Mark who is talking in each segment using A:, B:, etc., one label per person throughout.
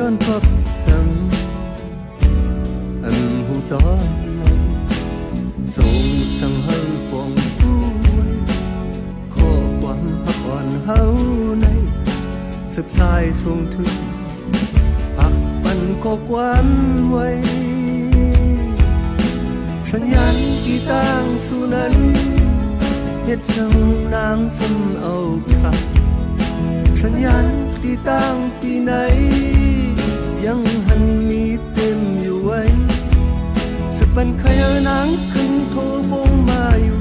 A: sơn pháp sầm ân hu gió lâu sông sang hơi quòng vui khó quan hấp on hâu này sập sai xuống thứผักปันข้อความไว้สัญญาณที่ตั้งสู่นั้นเฮ็ดสังนางสำเอาค่ะสัญญาณที่ตั้งปีไหนยังหันมีเต็มอยู่ไว้สปันขยนางขึ้นโทรฟงมาอยู่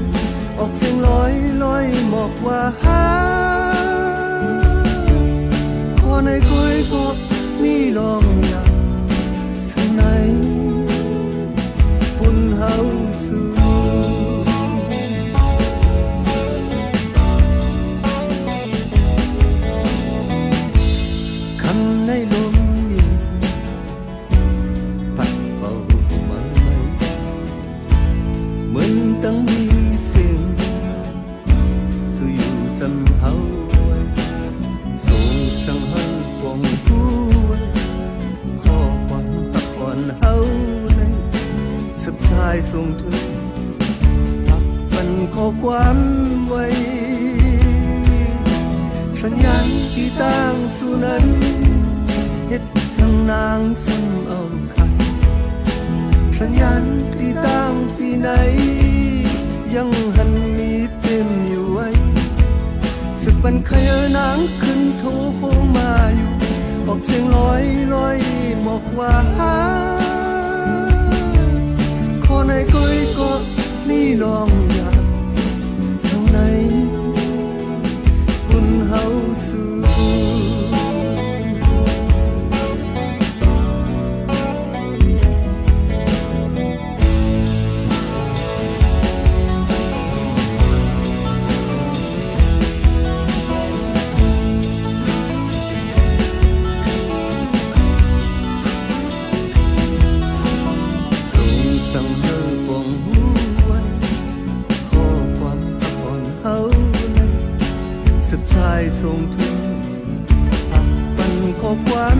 A: ออกเสียงลอยลอยหมอกว่าหาขอในก้อยก็มีลองอยากสังไหนปุ่นเฮาสู่ส่งถึงพักปันข้อความไว้สัญญาณที่ตั้งสู่นั้นเฮ็ดสังนางสำเอาค่ะสัญญาณที่ตั้งปีไหนยังหันมีเต็มอยู่ไว้สึกปันขยนางขึ้นโทรโฟงมาอยู่ออกเสียงลอยลอยหมอกว่าในก้อยก็มีลองอยากสังไหนบุญเฮาสู่ส่งถึงผักปันข้อความ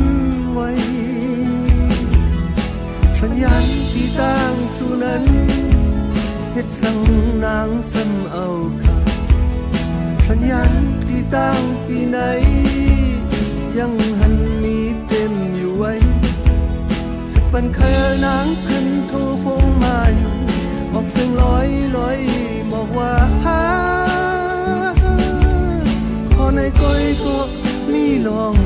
A: ไว้สัญญาณที่ตั้งสู่นั้นเฮ็ดสังนางสำเอาค่ะสัญญาณที่ตั้งปีไหนยังหันมีเต็มอยู่ไว้สิปันขยนางขึ้นโทรฟงมาอยู่ออกเสียงลอยลอยบอกว่าในก้อยก็มีลอง